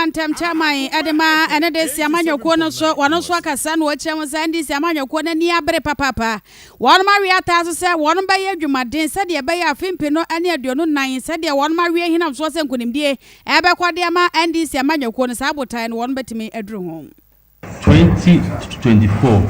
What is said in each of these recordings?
Antem chamai adema NDC amanyoko no so wono so akasa no akyem sa NDC amanyoko na ni abere papa won ma wi ataso se won ba ye adwumaden se de ba ye afimpe no ane aduonu nan se de won ma wi hinam so se nkunimdie ebe kwade ma NDC amanyoko no sa abotan no won betimi aduru ho 2024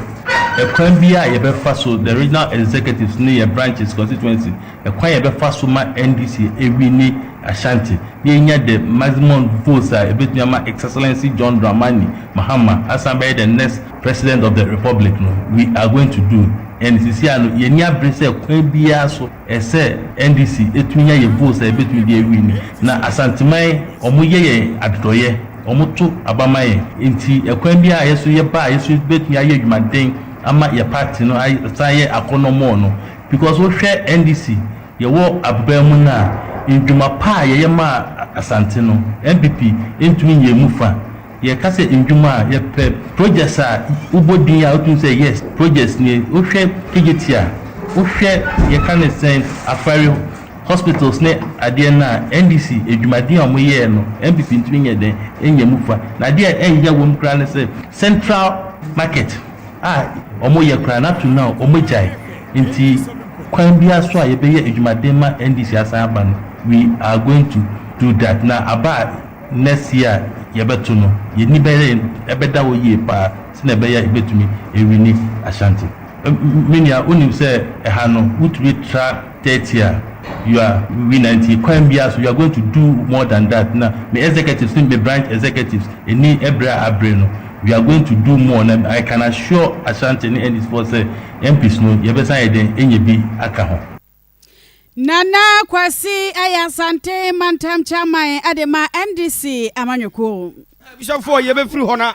ekwan bia ye be fa so the regional executives ne your branches constituency ekwan ye be fa so ma NDC ewi ni Ashanti ye nya the maximum votes ebetumi ma excellency John Dramani Mahama Asambe the next president of the republic no we are going to do NDC anu ye nya brese ekwan bia so ese NDC etunya ye votes ebetumi de ewi ni na asanteman omo ye adodoye omutu abamaye inti ekwan bia yeso ye ba yeso betumi aye adwumaden ama ye party no aye akonomo no because we share NDC ye wo abamu na indwuma pa ye ma asante no MPP entumi ye mufa ye kase indwuma ye pe projects a ubodin a otun say yes projects ni wo hwe kegetia wo hwe ye kan sen afari hospitals ne ade na NDC edwumadin amu ye no MPP ntumi ye den enye mufa na de enye wo mkra ne say central market omo ye kra na to now omo jai nti kwan bia so a ye be ye edwumaden ma NDC asaba no we are going to do that na aba next year ye beto no ye ni be ebeda wo ye pa se na be ya ebetumi ewini Ashanti minia onim se eha no wutumi tra 30 year you are winning kwan bia so you are going to do more than that na me executives me branch executives eni ebra abre no we are going to do more and I can assure Ashanti and this for say MPs no ye be say den enye bi aka ho Nana Akwasi A Sante mantam chamai adema NDC amanyoko Bishop for ye be free hona